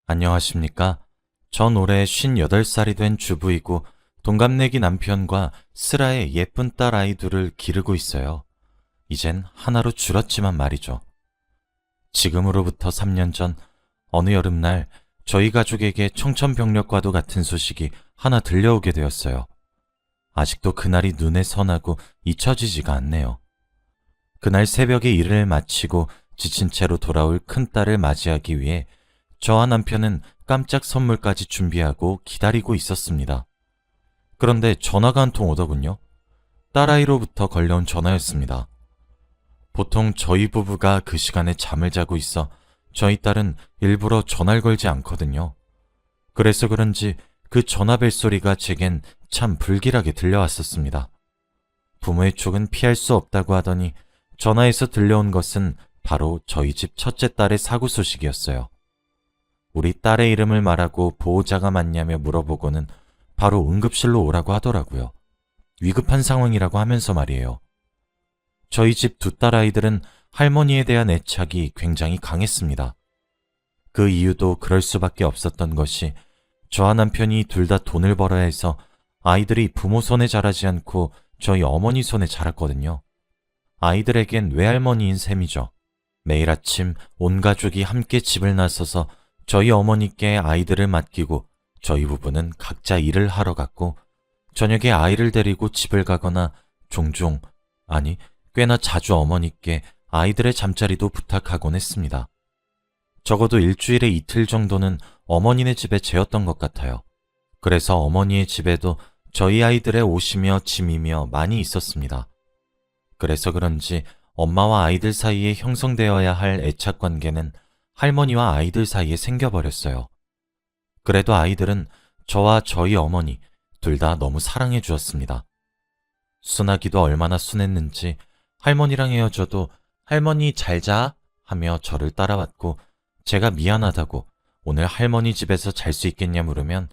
안녕하십니까? 전 올해 58살이 된 주부이고 동갑내기 남편과 슬아의 예쁜 딸 아이 둘을 기르고 있어요. 이젠 하나로 줄었지만 말이죠. 지금으로부터 3년 전 어느 여름날 저희 가족에게 청천벽력과도 같은 소식이 하나 들려오게 되었어요. 아직도 그날이 눈에 선하고 잊혀지지가 않네요. 그날 새벽에 일을 마치고 지친 채로 돌아올 큰딸을 맞이하기 위해 저와 남편은 깜짝 선물까지 준비하고 기다리고 있었습니다. 그런데 전화가 한 통 오더군요. 딸아이로부터 걸려온 전화였습니다. 보통 저희 부부가 그 시간에 잠을 자고 있어 저희 딸은 일부러 전화를 걸지 않거든요. 그래서 그런지 그 전화 벨소리가 제겐 참 불길하게 들려왔었습니다. 부모의 촉은 피할 수 없다고 하더니 전화에서 들려온 것은 바로 저희 집 첫째 딸의 사고 소식이었어요. 우리 딸의 이름을 말하고 보호자가 맞냐며 물어보고는 바로 응급실로 오라고 하더라고요. 위급한 상황이라고 하면서 말이에요. 저희 집 두 딸아이들은 할머니에 대한 애착이 굉장히 강했습니다. 그 이유도 그럴 수밖에 없었던 것이 저와 남편이 둘 다 돈을 벌어야 해서 아이들이 부모 손에 자라지 않고 저희 어머니 손에 자랐거든요. 아이들에겐 외할머니인 셈이죠. 매일 아침 온 가족이 함께 집을 나서서 저희 어머니께 아이들을 맡기고 저희 부부는 각자 일을 하러 갔고 저녁에 아이를 데리고 집을 가거나 종종, 아니 꽤나 자주 어머니께 아이들의 잠자리도 부탁하곤 했습니다. 적어도 일주일에 이틀 정도는 어머니네 집에 재웠던 것 같아요. 그래서 어머니의 집에도 저희 아이들의 옷이며 짐이며 많이 있었습니다. 그래서 그런지 엄마와 아이들 사이에 형성되어야 할 애착 관계는 할머니와 아이들 사이에 생겨버렸어요. 그래도 아이들은 저와 저희 어머니 둘 다 너무 사랑해 주었습니다. 순하기도 얼마나 순했는지 할머니랑 헤어져도 할머니 잘 자 하며 저를 따라왔고 제가 미안하다고 오늘 할머니 집에서 잘 수 있겠냐 물으면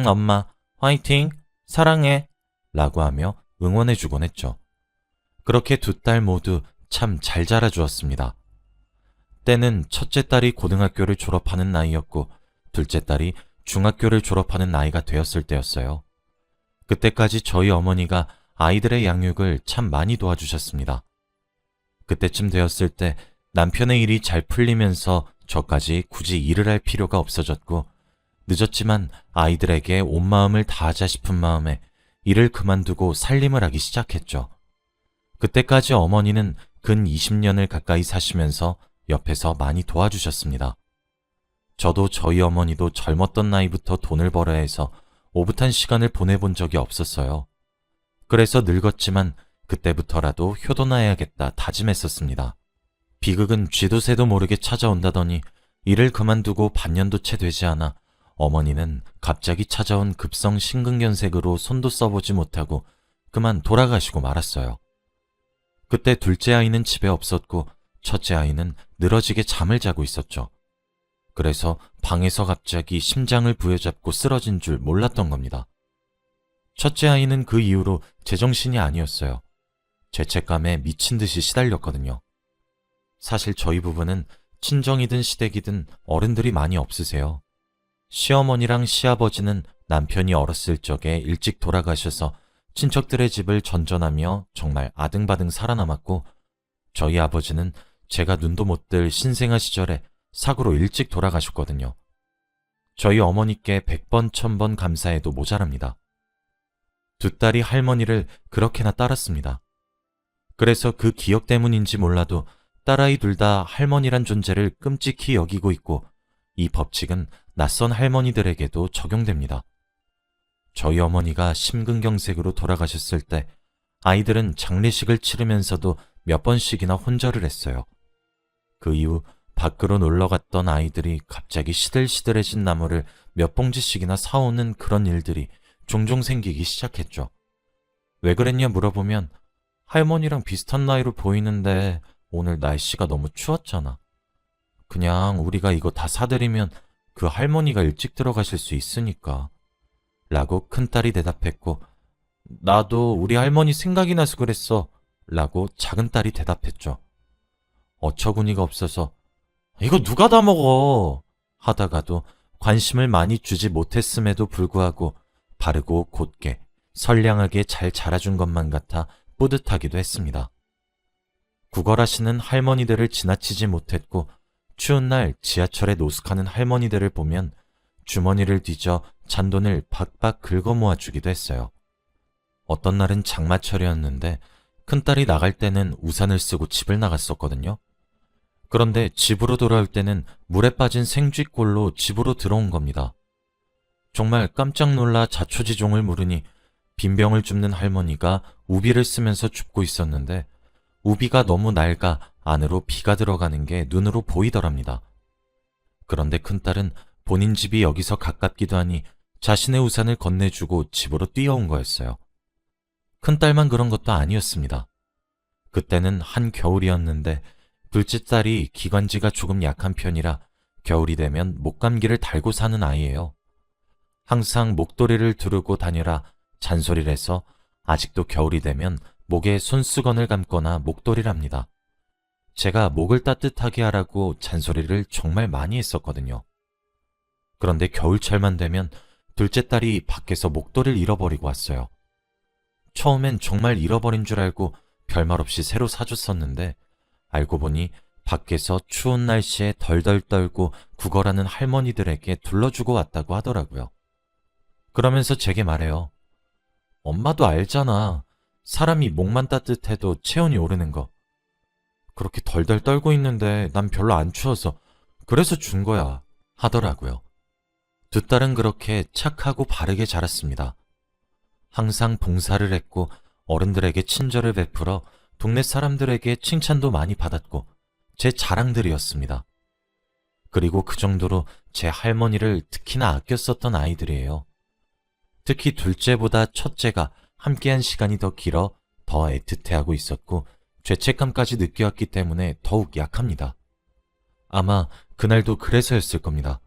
엄마 화이팅 사랑해 라고 하며 응원해 주곤 했죠. 그렇게 두 딸 모두 참 잘 자라주었습니다. 때는 첫째 딸이 고등학교를 졸업하는 나이였고 둘째 딸이 중학교를 졸업하는 나이가 되었을 때였어요. 그때까지 저희 어머니가 아이들의 양육을 참 많이 도와주셨습니다. 그때쯤 되었을 때 남편의 일이 잘 풀리면서 저까지 굳이 일을 할 필요가 없어졌고 늦었지만 아이들에게 온 마음을 다하자 싶은 마음에 일을 그만두고 살림을 하기 시작했죠. 그때까지 어머니는 근 20년을 가까이 사시면서 옆에서 많이 도와주셨습니다. 저도 저희 어머니도 젊었던 나이부터 돈을 벌어야 해서 오붓한 시간을 보내본 적이 없었어요. 그래서 늙었지만 그때부터라도 효도나야겠다 다짐했었습니다. 비극은 쥐도 새도 모르게 찾아온다더니 일을 그만두고 반년도 채 되지 않아 어머니는 갑자기 찾아온 급성 심근경색으로 손도 써보지 못하고 그만 돌아가시고 말았어요. 그때 둘째 아이는 집에 없었고 첫째 아이는 늘어지게 잠을 자고 있었죠. 그래서 방에서 갑자기 심장을 부여잡고 쓰러진 줄 몰랐던 겁니다. 첫째 아이는 그 이후로 제정신이 아니었어요. 죄책감에 미친 듯이 시달렸거든요. 사실 저희 부부는 친정이든 시댁이든 어른들이 많이 없으세요. 시어머니랑 시아버지는 남편이 어렸을 적에 일찍 돌아가셔서 친척들의 집을 전전하며 정말 아등바등 살아남았고 저희 아버지는 제가 눈도 못 뜰 신생아 시절에 사고로 일찍 돌아가셨거든요. 저희 어머니께 100번 1000번 감사해도 모자랍니다. 두 딸이 할머니를 그렇게나 따랐습니다. 그래서 그 기억 때문인지 몰라도 딸아이 둘 다 할머니란 존재를 끔찍히 여기고 있고 이 법칙은 낯선 할머니들에게도 적용됩니다. 저희 어머니가 심근경색으로 돌아가셨을 때 아이들은 장례식을 치르면서도 몇 번씩이나 혼절을 했어요. 그 이후 밖으로 놀러 갔던 아이들이 갑자기 시들시들해진 나무를 몇 봉지씩이나 사오는 그런 일들이 종종 생기기 시작했죠. 왜 그랬냐 물어보면 할머니랑 비슷한 나이로 보이는데 오늘 날씨가 너무 추웠잖아. 그냥 우리가 이거 다 사드리면 그 할머니가 일찍 들어가실 수 있으니까 라고 큰딸이 대답했고 나도 우리 할머니 생각이 나서 그랬어 라고 작은딸이 대답했죠. 어처구니가 없어서 이거 누가 다 먹어 하다가도 관심을 많이 주지 못했음에도 불구하고 바르고 곧게 선량하게 잘 자라준 것만 같아 뿌듯하기도 했습니다. 구걸하시는 할머니들을 지나치지 못했고 추운 날 지하철에 노숙하는 할머니들을 보면 주머니를 뒤져 잔돈을 박박 긁어 모아주기도 했어요. 어떤 날은 장마철이었는데 큰딸이 나갈 때는 우산을 쓰고 집을 나갔었거든요. 그런데 집으로 돌아올 때는 물에 빠진 생쥐꼴로 집으로 들어온 겁니다. 정말 깜짝 놀라 자초지종을 물으니 빈병을 줍는 할머니가 우비를 쓰면서 줍고 있었는데 우비가 너무 낡아 안으로 비가 들어가는 게 눈으로 보이더랍니다. 그런데 큰딸은 본인 집이 여기서 가깝기도 하니 자신의 우산을 건네주고 집으로 뛰어온 거였어요. 큰딸만 그런 것도 아니었습니다. 그때는 한겨울이었는데 둘째 딸이 기관지가 조금 약한 편이라 겨울이 되면 목감기를 달고 사는 아이예요. 항상 목도리를 두르고 다니라 잔소리를 해서 아직도 겨울이 되면 목에 손수건을 감거나 목도리랍니다. 제가 목을 따뜻하게 하라고 잔소리를 정말 많이 했었거든요. 그런데 겨울철만 되면 둘째 딸이 밖에서 목도리를 잃어버리고 왔어요. 처음엔 정말 잃어버린 줄 알고 별말 없이 새로 사줬었는데 알고 보니 밖에서 추운 날씨에 덜덜 떨고 구걸하는 할머니들에게 둘러주고 왔다고 하더라고요. 그러면서 제게 말해요. 엄마도 알잖아. 사람이 목만 따뜻해도 체온이 오르는 거. 그렇게 덜덜 떨고 있는데 난 별로 안 추워서 그래서 준 거야 하더라고요. 두 딸은 그렇게 착하고 바르게 자랐습니다. 항상 봉사를 했고 어른들에게 친절을 베풀어 동네 사람들에게 칭찬도 많이 받았고 제 자랑들이었습니다. 그리고 그 정도로 제 할머니를 특히나 아꼈었던 아이들이에요. 특히 둘째보다 첫째가 함께한 시간이 더 길어 더 애틋해하고 있었고 죄책감까지 느껴왔기 때문에 더욱 약합니다. 아마 그날도 그래서였을 겁니다.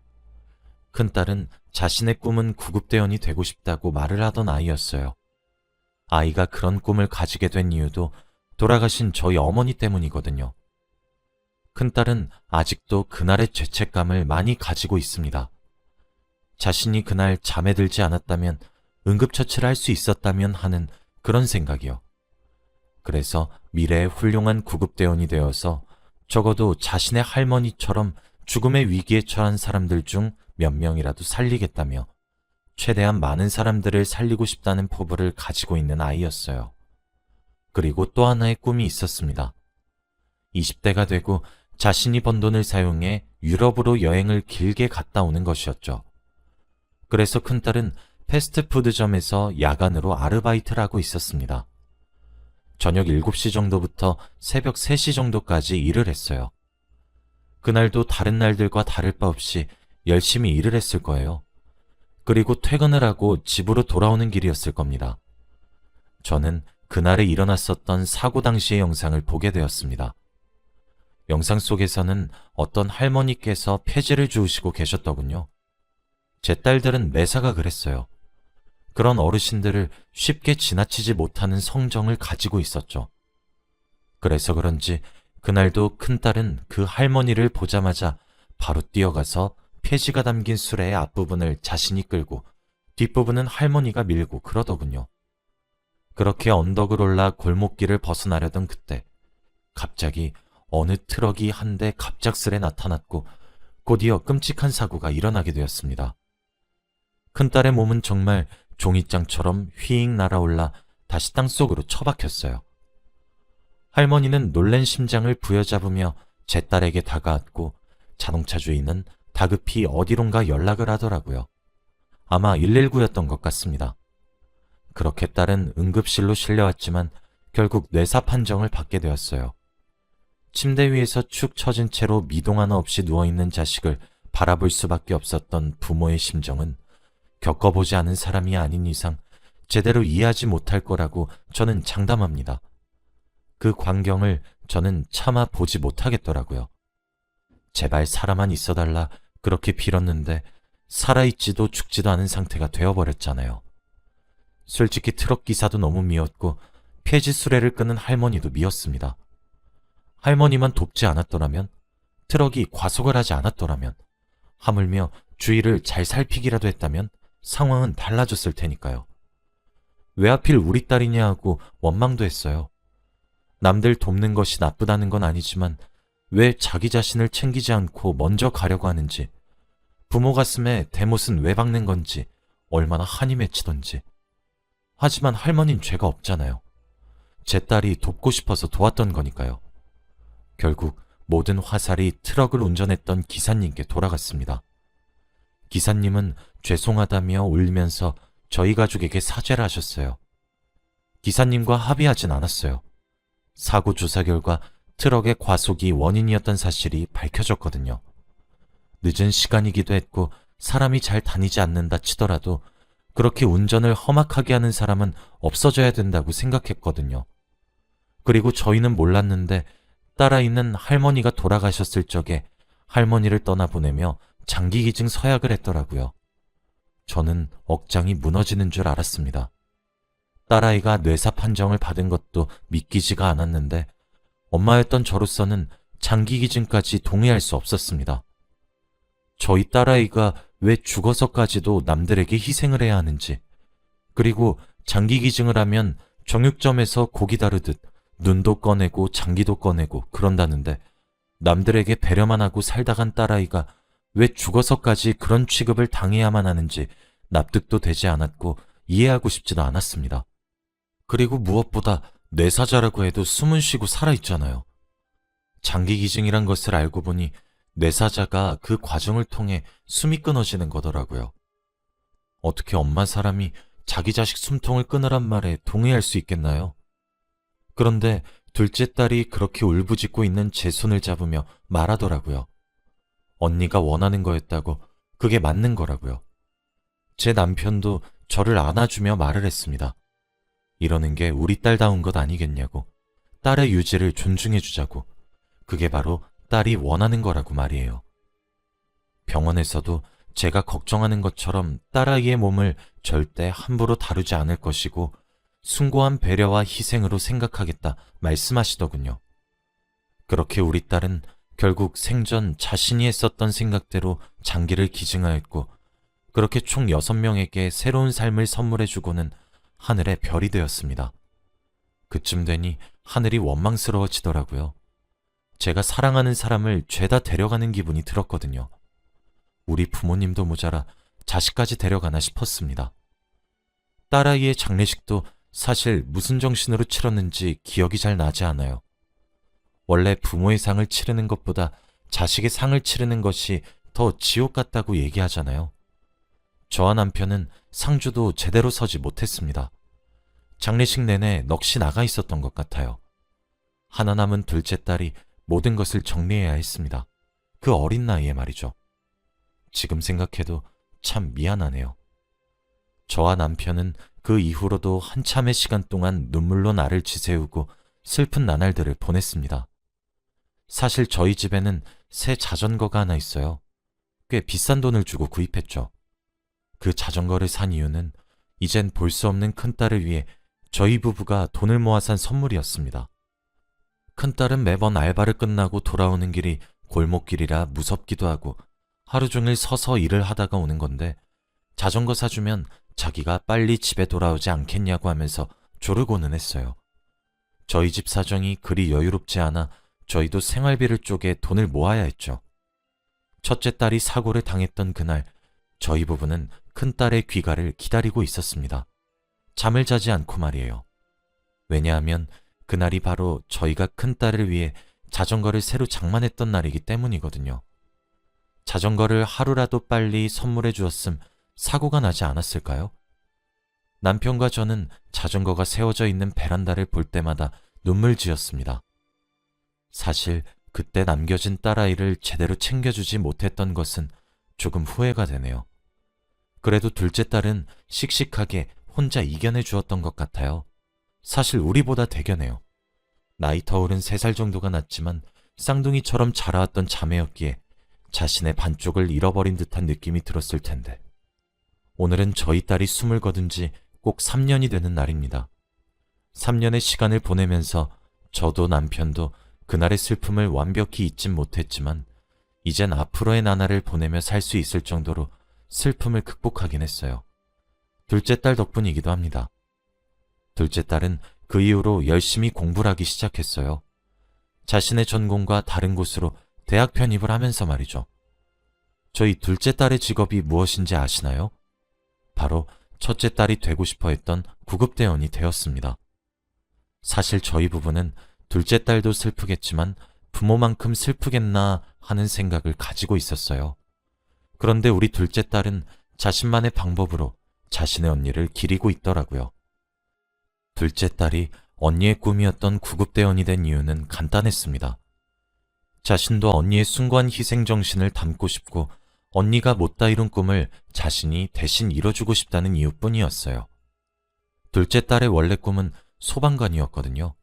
큰딸은 자신의 꿈은 구급대원이 되고 싶다고 말을 하던 아이였어요. 아이가 그런 꿈을 가지게 된 이유도 돌아가신 저희 어머니 때문이거든요. 큰딸은 아직도 그날의 죄책감을 많이 가지고 있습니다. 자신이 그날 잠에 들지 않았다면 응급처치를 할 수 있었다면 하는 그런 생각이요. 그래서 미래의 훌륭한 구급대원이 되어서 적어도 자신의 할머니처럼 죽음의 위기에 처한 사람들 중 몇 명이라도 살리겠다며 최대한 많은 사람들을 살리고 싶다는 포부를 가지고 있는 아이였어요. 그리고 또 하나의 꿈이 있었습니다. 20대가 되고 자신이 번 돈을 사용해 유럽으로 여행을 길게 갔다 오는 것이었죠. 그래서 큰딸은 패스트푸드점에서 야간으로 아르바이트를 하고 있었습니다. 저녁 7시 정도부터 새벽 3시 정도까지 일을 했어요. 그날도 다른 날들과 다를 바 없이 열심히 일을 했을 거예요. 그리고 퇴근을 하고 집으로 돌아오는 길이었을 겁니다. 저는 그날에 일어났었던 사고 당시의 영상을 보게 되었습니다. 영상 속에서는 어떤 할머니께서 폐지를 주우시고 계셨더군요. 제 딸들은 매사가 그랬어요. 그런 어르신들을 쉽게 지나치지 못하는 성정을 가지고 있었죠. 그래서 그런지 그날도 큰딸은 그 할머니를 보자마자 바로 뛰어가서 폐지가 담긴 수레의 앞부분을 자신이 끌고 뒷부분은 할머니가 밀고 그러더군요. 그렇게 언덕을 올라 골목길을 벗어나려던 그때 갑자기 어느 트럭이 한 대 갑작스레 나타났고 곧이어 끔찍한 사고가 일어나게 되었습니다. 큰딸의 몸은 정말 종이장처럼 휘익 날아올라 다시 땅속으로 처박혔어요. 할머니는 놀란 심장을 부여잡으며 제 딸에게 다가왔고 자동차 주인은 다급히 어디론가 연락을 하더라고요. 아마 119였던 것 같습니다. 그렇게 딸은 응급실로 실려왔지만 결국 뇌사 판정을 받게 되었어요. 침대 위에서 축 처진 채로 미동 하나 없이 누워있는 자식을 바라볼 수밖에 없었던 부모의 심정은 겪어보지 않은 사람이 아닌 이상 제대로 이해하지 못할 거라고 저는 장담합니다. 그 광경을 저는 차마 보지 못하겠더라고요. 제발 사람만 있어달라 그렇게 빌었는데 살아있지도 죽지도 않은 상태가 되어버렸잖아요. 솔직히 트럭 기사도 너무 미웠고 폐지 수레를 끄는 할머니도 미웠습니다. 할머니만 돕지 않았더라면, 트럭이 과속을 하지 않았더라면 하물며 주위를 잘 살피기라도 했다면 상황은 달라졌을 테니까요. 왜 하필 우리 딸이냐 하고 원망도 했어요. 남들 돕는 것이 나쁘다는 건 아니지만 왜 자기 자신을 챙기지 않고 먼저 가려고 하는지, 부모 가슴에 대못은 왜 박는 건지 얼마나 한이 맺히던지. 하지만 할머니는 죄가 없잖아요. 제 딸이 돕고 싶어서 도왔던 거니까요. 결국 모든 화살이 트럭을 운전했던 기사님께 돌아갔습니다. 기사님은 죄송하다며 울면서 저희 가족에게 사죄를 하셨어요. 기사님과 합의하진 않았어요. 사고 조사 결과 트럭의 과속이 원인이었던 사실이 밝혀졌거든요. 늦은 시간이기도 했고 사람이 잘 다니지 않는다 치더라도 그렇게 운전을 험악하게 하는 사람은 없어져야 된다고 생각했거든요. 그리고 저희는 몰랐는데 딸아이는 할머니가 돌아가셨을 적에 할머니를 떠나보내며 장기기증 서약을 했더라고요. 저는 억장이 무너지는 줄 알았습니다. 딸아이가 뇌사 판정을 받은 것도 믿기지가 않았는데 엄마였던 저로서는 장기기증까지 동의할 수 없었습니다. 저희 딸아이가 왜 죽어서까지도 남들에게 희생을 해야 하는지, 그리고 장기기증을 하면 정육점에서 고기 다루듯 눈도 꺼내고 장기도 꺼내고 그런다는데 남들에게 배려만 하고 살다 간 딸아이가 왜 죽어서까지 그런 취급을 당해야만 하는지 납득도 되지 않았고 이해하고 싶지도 않았습니다. 그리고 무엇보다 뇌사자라고 해도 숨은 쉬고 살아있잖아요. 장기기증이란 것을 알고 보니 뇌사자가 그 과정을 통해 숨이 끊어지는 거더라고요. 어떻게 엄마 사람이 자기 자식 숨통을 끊으란 말에 동의할 수 있겠나요? 그런데 둘째 딸이 그렇게 울부짖고 있는 제 손을 잡으며 말하더라고요. 언니가 원하는 거였다고, 그게 맞는 거라고요. 제 남편도 저를 안아주며 말을 했습니다. 이러는 게 우리 딸다운 것 아니겠냐고, 딸의 유지를 존중해주자고, 그게 바로 딸이 원하는 거라고 말이에요. 병원에서도 제가 걱정하는 것처럼 딸아이의 몸을 절대 함부로 다루지 않을 것이고 숭고한 배려와 희생으로 생각하겠다 말씀하시더군요. 그렇게 우리 딸은 결국 생전 자신이 했었던 생각대로 장기를 기증하였고 그렇게 총 6명에게 새로운 삶을 선물해주고는 하늘의 별이 되었습니다. 그쯤 되니 하늘이 원망스러워지더라고요. 제가 사랑하는 사람을 죄다 데려가는 기분이 들었거든요. 우리 부모님도 모자라 자식까지 데려가나 싶었습니다. 딸아이의 장례식도 사실 무슨 정신으로 치렀는지 기억이 잘 나지 않아요. 원래 부모의 상을 치르는 것보다 자식의 상을 치르는 것이 더 지옥 같다고 얘기하잖아요. 저와 남편은 상주도 제대로 서지 못했습니다. 장례식 내내 넋이 나가 있었던 것 같아요. 하나 남은 둘째 딸이 모든 것을 정리해야 했습니다. 그 어린 나이에 말이죠. 지금 생각해도 참 미안하네요. 저와 남편은 그 이후로도 한참의 시간 동안 눈물로 나를 지새우고 슬픈 나날들을 보냈습니다. 사실 저희 집에는 새 자전거가 하나 있어요. 꽤 비싼 돈을 주고 구입했죠. 그 자전거를 산 이유는 이젠 볼 수 없는 큰딸을 위해 저희 부부가 돈을 모아 산 선물이었습니다. 큰딸은 매번 알바를 끝나고 돌아오는 길이 골목길이라 무섭기도 하고 하루 종일 서서 일을 하다가 오는 건데 자전거 사주면 자기가 빨리 집에 돌아오지 않겠냐고 하면서 조르고는 했어요. 저희 집 사정이 그리 여유롭지 않아 저희도 생활비를 쪼개 돈을 모아야 했죠. 첫째 딸이 사고를 당했던 그날 저희 부부는 큰딸의 귀가를 기다리고 있었습니다. 잠을 자지 않고 말이에요. 왜냐하면 그날이 바로 저희가 큰딸을 위해 자전거를 새로 장만했던 날이기 때문이거든요. 자전거를 하루라도 빨리 선물해 주었음 사고가 나지 않았을까요? 남편과 저는 자전거가 세워져 있는 베란다를 볼 때마다 눈물 지었습니다. 사실 그때 남겨진 딸아이를 제대로 챙겨주지 못했던 것은 조금 후회가 되네요. 그래도 둘째 딸은 씩씩하게 혼자 이겨내 주었던 것 같아요. 사실 우리보다 대견해요. 나이 터울은 3살 정도가 났지만 쌍둥이처럼 자라왔던 자매였기에 자신의 반쪽을 잃어버린 듯한 느낌이 들었을 텐데. 오늘은 저희 딸이 숨을 거둔 지 꼭 3년이 되는 날입니다. 3년의 시간을 보내면서 저도 남편도 그날의 슬픔을 완벽히 잊진 못했지만 이젠 앞으로의 나날을 보내며 살 수 있을 정도로 슬픔을 극복하긴 했어요. 둘째 딸 덕분이기도 합니다. 둘째 딸은 그 이후로 열심히 공부를 하기 시작했어요. 자신의 전공과 다른 곳으로 대학 편입을 하면서 말이죠. 저희 둘째 딸의 직업이 무엇인지 아시나요? 바로 첫째 딸이 되고 싶어 했던 구급대원이 되었습니다. 사실 저희 부부는 둘째 딸도 슬프겠지만 부모만큼 슬프겠나 하는 생각을 가지고 있었어요. 그런데 우리 둘째 딸은 자신만의 방법으로 자신의 언니를 기리고 있더라고요. 둘째 딸이 언니의 꿈이었던 구급대원이 된 이유는 간단했습니다. 자신도 언니의 숭고한 희생정신을 담고 싶고 언니가 못다 이룬 꿈을 자신이 대신 이뤄주고 싶다는 이유뿐이었어요. 둘째 딸의 원래 꿈은 소방관이었거든요.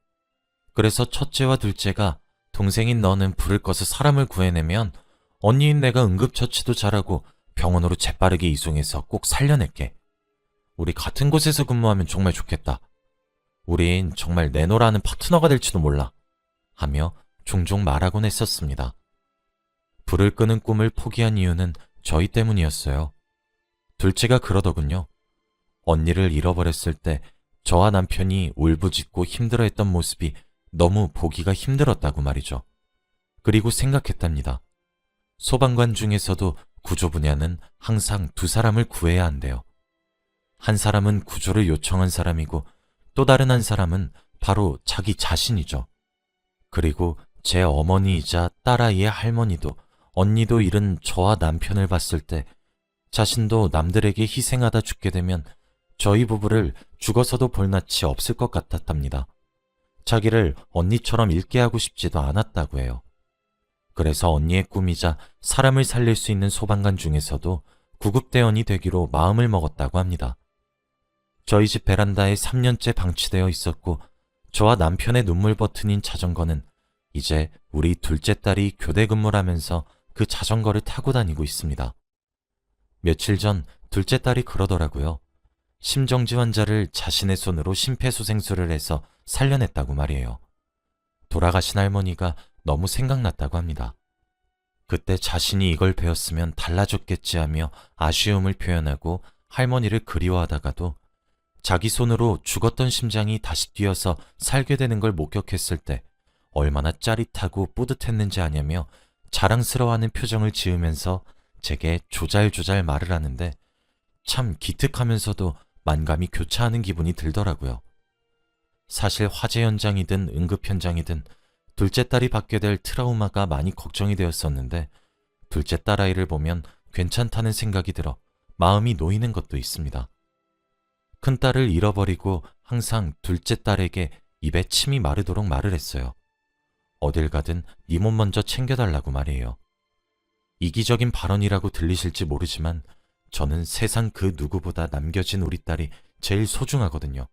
그래서 첫째와 둘째가 동생인 너는 불을 꺼서 사람을 구해내면 언니인 내가 응급처치도 잘하고 병원으로 재빠르게 이송해서 꼭 살려낼게. 우리 같은 곳에서 근무하면 정말 좋겠다. 우린 정말 내노라는 파트너가 될지도 몰라. 하며 종종 말하곤 했었습니다. 불을 끄는 꿈을 포기한 이유는 저희 때문이었어요. 둘째가 그러더군요. 언니를 잃어버렸을 때 저와 남편이 울부짖고 힘들어했던 모습이 너무 보기가 힘들었다고 말이죠. 그리고 생각했답니다. 소방관 중에서도 구조 분야는 항상 두 사람을 구해야 한대요. 한 사람은 구조를 요청한 사람이고 또 다른 한 사람은 바로 자기 자신이죠. 그리고 제 어머니이자 딸아이의 할머니도 언니도 잃은 저와 남편을 봤을 때 자신도 남들에게 희생하다 죽게 되면 저희 부부를 죽어서도 볼 낯이 없을 것 같았답니다. 자기를 언니처럼 잃게 하고 싶지도 않았다고 해요. 그래서 언니의 꿈이자 사람을 살릴 수 있는 소방관 중에서도 구급대원이 되기로 마음을 먹었다고 합니다. 저희 집 베란다에 3년째 방치되어 있었고 저와 남편의 눈물 버튼인 자전거는 이제 우리 둘째 딸이 교대 근무를 하면서 그 자전거를 타고 다니고 있습니다. 며칠 전 둘째 딸이 그러더라고요. 심정지 환자를 자신의 손으로 심폐소생술을 해서 살려냈다고 말이에요. 돌아가신 할머니가 너무 생각났다고 합니다. 그때 자신이 이걸 배웠으면 달라졌겠지 하며 아쉬움을 표현하고 할머니를 그리워하다가도 자기 손으로 죽었던 심장이 다시 뛰어서 살게 되는 걸 목격했을 때 얼마나 짜릿하고 뿌듯했는지 아냐며 자랑스러워하는 표정을 지으면서 제게 조잘조잘 말을 하는데 참 기특하면서도 만감이 교차하는 기분이 들더라고요. 사실 화재 현장이든 응급 현장이든 둘째 딸이 받게 될 트라우마가 많이 걱정이 되었었는데 둘째 딸아이를 보면 괜찮다는 생각이 들어 마음이 놓이는 것도 있습니다. 큰딸을 잃어버리고 항상 둘째 딸에게 입에 침이 마르도록 말을 했어요. 어딜 가든 네 몸 먼저 챙겨달라고 말이에요. 이기적인 발언이라고 들리실지 모르지만 저는 세상 그 누구보다 남겨진 우리 딸이 제일 소중하거든요.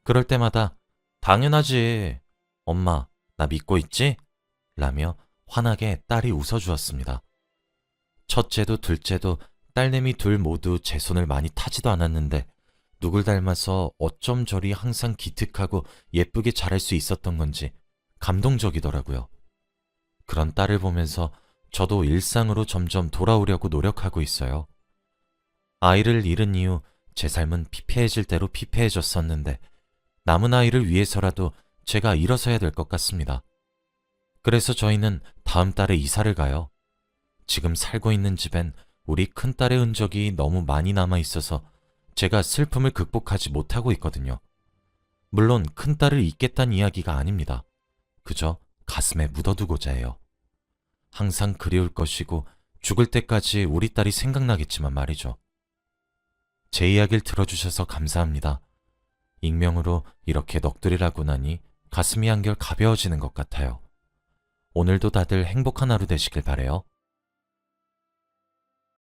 그럴 때마다 당연하지. 엄마, 나 믿고 있지? 라며 환하게 딸이 웃어주었습니다. 첫째도 둘째도 딸내미 둘 모두 제 손을 많이 타지도 않았는데 누굴 닮아서 어쩜 저리 항상 기특하고 예쁘게 자랄 수 있었던 건지 감동적이더라고요. 그런 딸을 보면서 저도 일상으로 점점 돌아오려고 노력하고 있어요. 아이를 잃은 이후 제 삶은 피폐해질 대로 피폐해졌었는데 남은 아이를 위해서라도 제가 일어서야 될 것 같습니다. 그래서 저희는 다음 달에 이사를 가요. 지금 살고 있는 집엔 우리 큰딸의 흔적이 너무 많이 남아 있어서 제가 슬픔을 극복하지 못하고 있거든요. 물론 큰딸을 잊겠다는 이야기가 아닙니다. 그저 가슴에 묻어두고자 해요. 항상 그리울 것이고 죽을 때까지 우리 딸이 생각나겠지만 말이죠. 제 이야기를 들어주셔서 감사합니다. 익명으로 이렇게 넋두리라고 나니 가슴이 한결 가벼워지는 것 같아요. 오늘도 다들 행복한 하루 되시길 바래요.